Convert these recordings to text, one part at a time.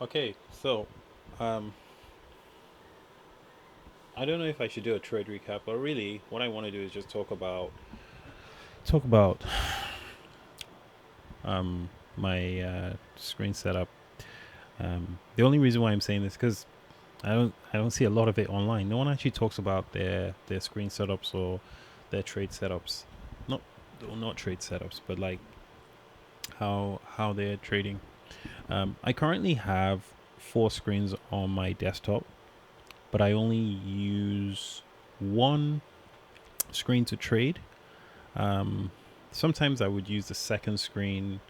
Okay, so um, I don't know if I should do a trade recap, but really, what I want to do is just talk about um, my screen setup. The only reason why I'm saying this because I don't see a lot of it online. No one actually talks about their screen setups or their trade setups. Not not trade setups, but like how they're trading. I currently have four screens on my desktop, but I only use one screen to trade. Um, Sometimes I would use the second screen.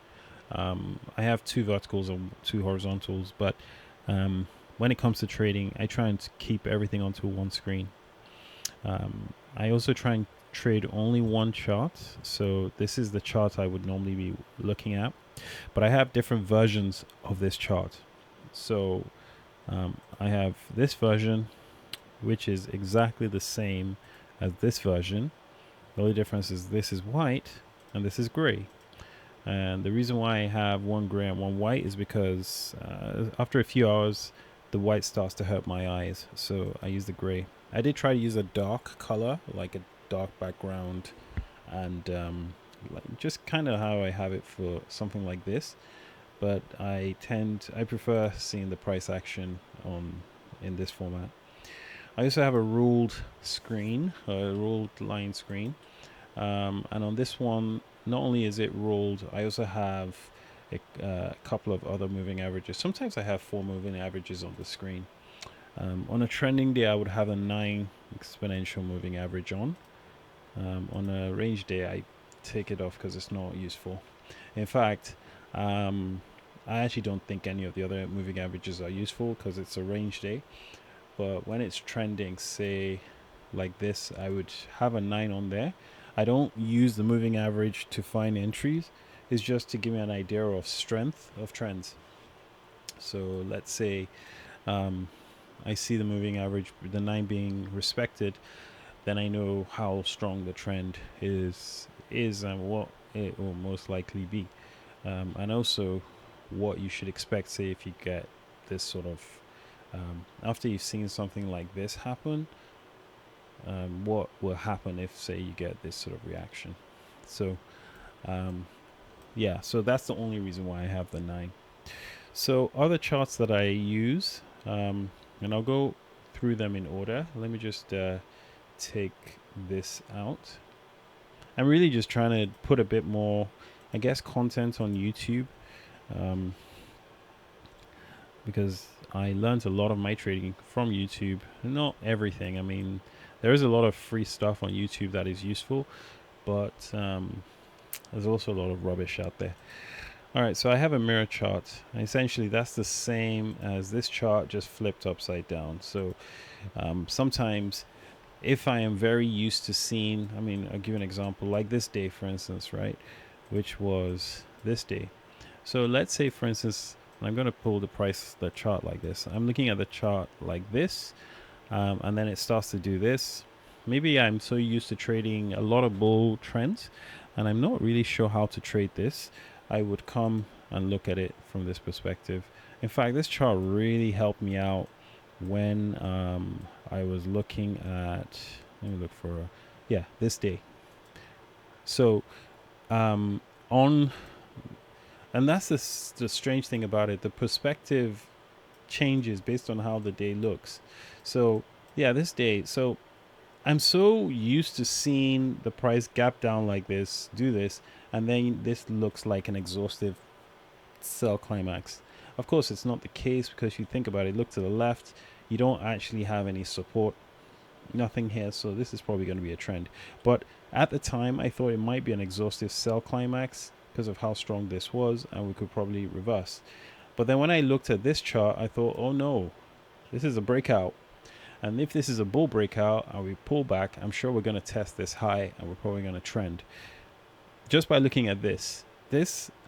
I have two verticals and two horizontals, but when it comes to trading, I try and keep everything onto one screen. I also try and trade only one chart. So this is the chart I would normally be looking at, but I have different versions of this chart. So I have this version, which is exactly the same as this version. The only difference is this is white and this is gray. And the reason why I have one gray and one white is because after a few hours, the white starts to hurt my eyes. So I use the gray. I did try to use a dark color, like a dark background, and like just kind of how I have it for something like this. But I prefer seeing the price action on in this format. I also have a ruled screen, a ruled line screen, and on this one, not only is it ruled, I also have a couple of other moving averages. Sometimes I have four moving averages on the screen. On a trending day, I would have a 9 exponential moving average on. On a range day, I take it off because it's not useful. In fact, I actually don't think any of the other moving averages are useful because it's a range day. But when it's trending, say like this, I would have a 9 on there. I don't use the moving average to find entries. It's just to give me an idea of strength of trends. So let's say um, I see the moving average, the 9 being respected, then I know how strong the trend is and what it will most likely be, and also what you should expect. Say if you get this sort of after you've seen something like this happen, what will happen if say you get this sort of reaction. So um, yeah, so that's the only reason why I have the 9. So other charts that I use, and I'll go through them in order. Let me just take this out. I'm really just trying to put a bit more, I guess, content on YouTube, um, because I learned a lot of my trading from YouTube. Not everything. I mean, there is a lot of free stuff on YouTube that is useful, but there's also a lot of rubbish out there. All right, so I have a mirror chart. Essentially, that's the same as this chart, just flipped upside down. So sometimes, if I am very used to seeing, I mean, I'll give an example, like this day, for instance, right, which was this day. So let's say, for instance, I'm going to pull the chart like this. I'm looking at the chart like this, and then it starts to do this. Maybe I'm so used to trading a lot of bull trends, and I'm not really sure how to trade this. I would come and look at it from this perspective. In fact, this chart really helped me out when I was looking at. Let me look for, yeah, this day. So um, on, and that's the strange thing about it. The perspective changes based on how the day looks. So yeah, this day. So I'm so used to seeing the price gap down like this, do this, and then this looks like an exhaustive sell climax. Of course, it's not the case because you think about it, look to the left, you don't actually have any support, nothing here, so this is probably going to be a trend. But at the time, I thought it might be an exhaustive sell climax because of how strong this was, and we could probably reverse. But then when I looked at this chart, I thought, oh no, this is a breakout. And if this is a bull breakout and we pull back, I'm sure we're going to test this high and we're probably going to trend. Just by looking at this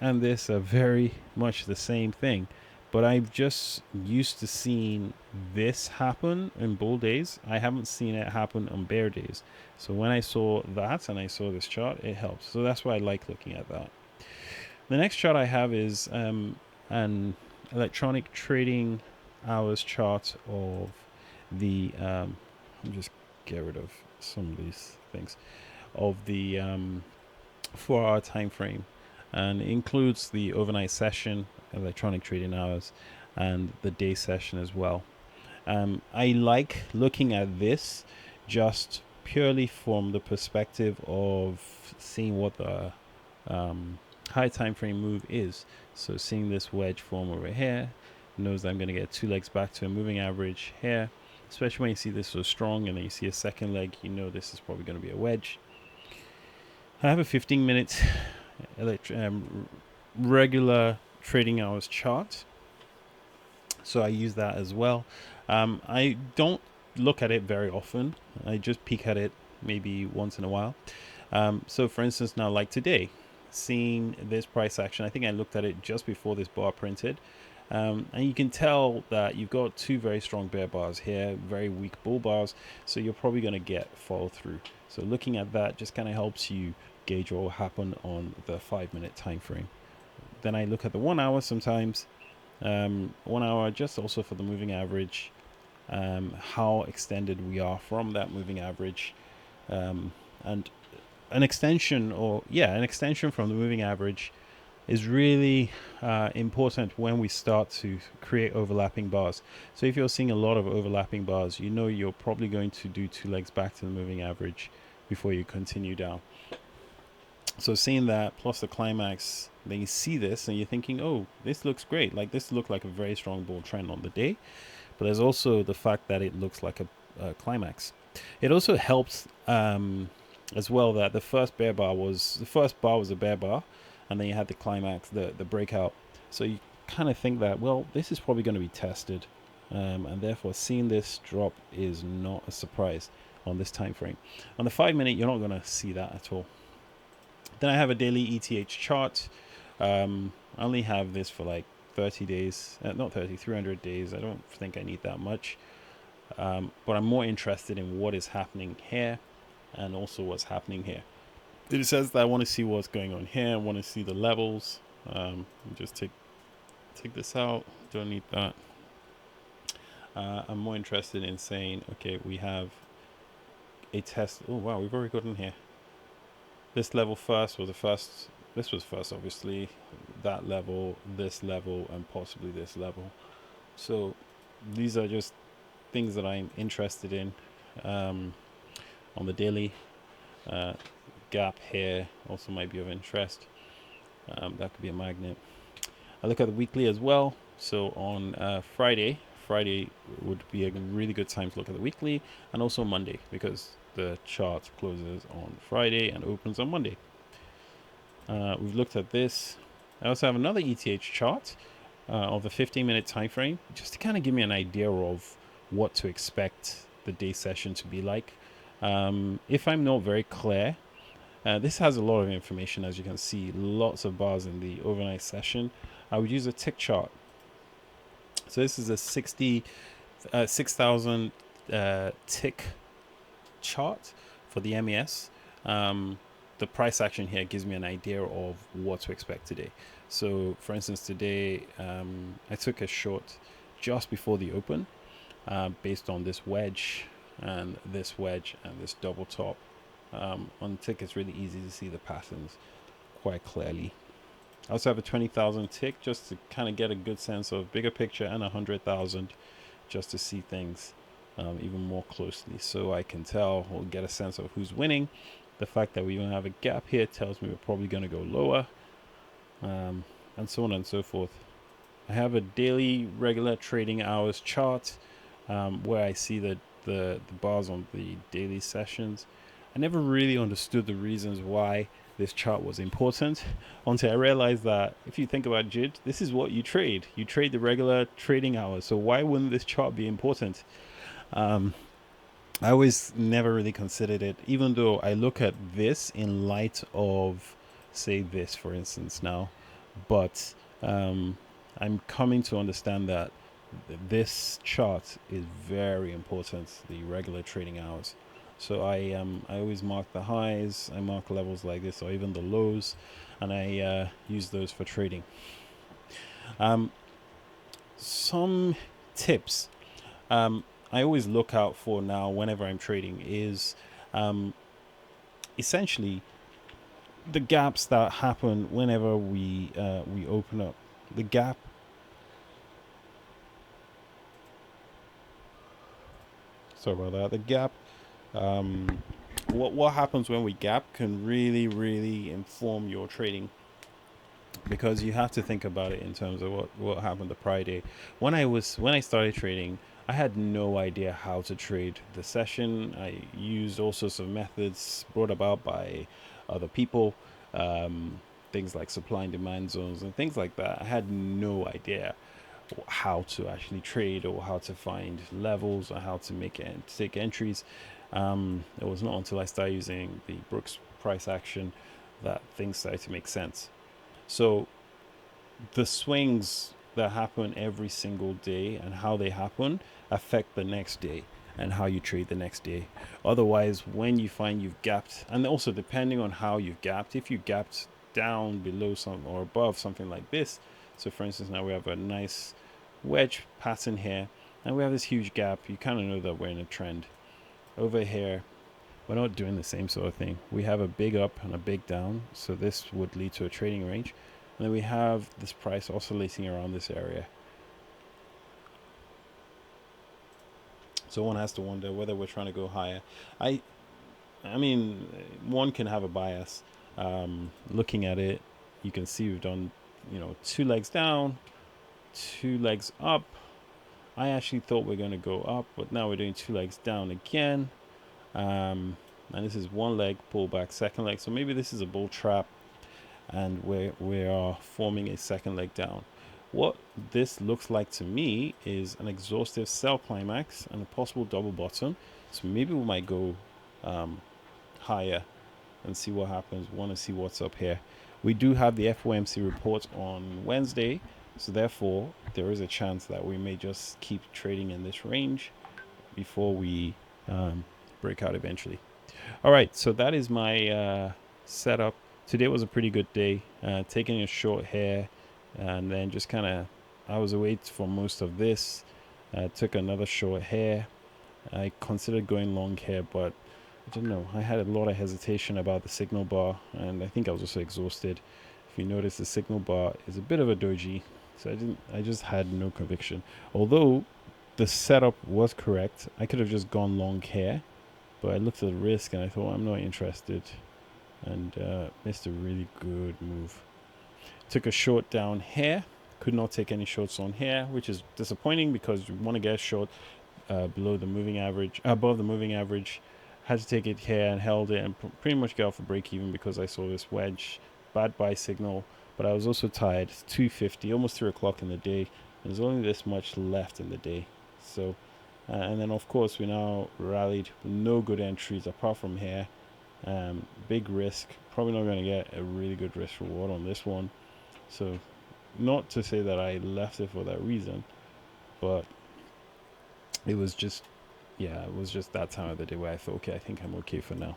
and this are very much the same thing. But I'm just used to seeing this happen in bull days. I haven't seen it happen on bear days. So when I saw that and I saw this chart, it helps. So that's why I like looking at that. The next chart I have is, and electronic trading hours chart of the let me just get rid of some of these things of the 4-hour time frame, and it includes the overnight session, electronic trading hours, and the day session as well. I like looking at this just purely from the perspective of seeing what the high time frame move is. So seeing this wedge form over here knows that I'm going to get 2 legs back to a moving average here, especially when you see this so strong and then you see a second leg, you know this is probably going to be a wedge. I have a 15-minute regular trading hours chart, so I use that as well. I don't look at it very often. I just peek at it maybe once in a while. So for instance, now like today, seeing this price action, I think I looked at it just before this bar printed. And you can tell that you've got 2 very strong bear bars here, very weak bull bars, so you're probably going to get follow through. So looking at that just kind of helps you gauge what will happen on the 5-minute time frame. Then I look at the 1 hour sometimes. 1 hour just also for the moving average, how extended we are from that moving average, and an extension from the moving average is really important when we start to create overlapping bars. So if you're seeing a lot of overlapping bars, you know you're probably going to do 2 legs back to the moving average before you continue down. So seeing that plus the climax, then you see this and you're thinking, oh, this looks great. Like this looked like a very strong bull trend on the day. But there's also the fact that it looks like a climax. It also helps as well that the first bar was a bear bar, and then you had the climax, the breakout. So you kind of think that, well, this is probably going to be tested, and therefore seeing this drop is not a surprise on this time frame. On the 5-minute, you're not going to see that at all. Then I have a daily ETH chart. I only have this for like 30 days, not 30, 300 days. I don't think I need that much. But I'm more interested in what is happening here and also what's happening here. It says that I want to see what's going on here. I want to see the levels. Just take this out. Don't need that. I'm more interested in saying, okay, we have a test. Oh, wow, we've already gotten here. This level first was the first. This was first, obviously. That level, this level, and possibly this level. So these are just things that I'm interested in on the daily. Gap here also might be of interest. That could be a magnet. I look at the weekly as well. So on Friday would be a really good time to look at the weekly, and also Monday because the chart closes on Friday and opens on Monday. We've looked at this. I also have another ETH chart of the 15-minute time frame, just to kind of give me an idea of what to expect the day session to be like. If I'm not very clear, this has a lot of information, as you can see, lots of bars in the overnight session. I would use a tick chart. So this is a 6,000 tick chart for the MES. The price action here gives me an idea of what to expect today. So for instance, today I took a short just before the open based on this wedge and this double top. On tick, it's really easy to see the patterns quite clearly. I also have a 20,000 tick just to kind of get a good sense of bigger picture, and 100,000 just to see things even more closely, so I can tell or get a sense of who's winning. The fact that we even have a gap here tells me we're probably going to go lower, and so on and so forth. I have a daily regular trading hours chart where I see the bars on the daily sessions. I never really understood the reasons why this chart was important until I realized that if you think about JIT, this is what you trade. You trade the regular trading hours. So why wouldn't this chart be important? I always never really considered it, even though I look at this in light of, say, this, for instance, now. But I'm coming to understand that this chart is very important, the regular trading hours. So I always mark the highs, I mark levels like this, or even the lows, and I use those for trading. some tips I always look out for now whenever I'm trading is um, essentially the gaps that happen whenever we open up the gap. Sorry about that. The gap. What happens when we gap can really inform your trading, because you have to think about it in terms of what happened the prior day. When I started trading, I had no idea how to trade the session. I used all sorts of methods brought about by other people, um, things like supply and demand zones and things like that. I had no idea how to actually trade or how to find levels or how to take entries. It was not until I started using the Brooks price action that things started to make sense. So the swings that happen every single day and how they happen affect the next day and how you trade the next day. Otherwise, when you find you've gapped, and also depending on how you've gapped, if you gapped down below some or above something like this, so for instance, now we have a nice wedge pattern here and we have this huge gap, you kind of know that we're in a trend. Over here, we're not doing the same sort of thing. We have a big up and a big down, so this would lead to a trading range. And then we have this price oscillating around this area. So one has to wonder whether we're trying to go higher. I I mean, one can have a bias. Looking at it, you can see we've done, two legs down, two legs up. I actually thought we're going to go up, but now we're doing two legs down again. And this is one leg pull back, second leg. So maybe this is a bull trap, and we are forming a second leg down. What this looks like to me is an exhaustive sell climax and a possible double bottom. So maybe we might go higher and see what happens. Want to see what's up here. We do have the FOMC report on Wednesday, so therefore there is a chance that we may just keep trading in this range before we break out eventually. All right, so that is my setup. Today was a pretty good day. Taking a short hair, and then just kind of, I was away for most of this. Took another short hair. I considered going long hair, but I don't know. I had a lot of hesitation about the signal bar, and I think I was also exhausted. If you notice, the signal bar is a bit of a doji, so I just had no conviction. Although the setup was correct, I could have just gone long hair, but I looked at the risk and I thought I'm not interested, and missed a really good move. Took a short down here. Could not take any shorts on here, which is disappointing because you want to get short below the moving average, above the moving average. Had to take it here and held it and pretty much got off a break even because I saw this wedge, bad buy signal. But I was also tired. It's 2:50, almost 3 o'clock in the day. There's only this much left in the day. So, and then of course we now rallied. No good entries apart from here. Big risk. Probably not going to get a really good risk reward on this one. So, not to say that I left it for that reason, but it was just, yeah, it was just that time of the day where I thought, okay, I think I'm okay for now.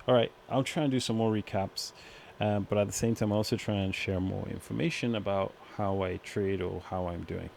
All right, I'll try and do some more recaps, but at the same time, I'll also try and share more information about how I trade or how I'm doing.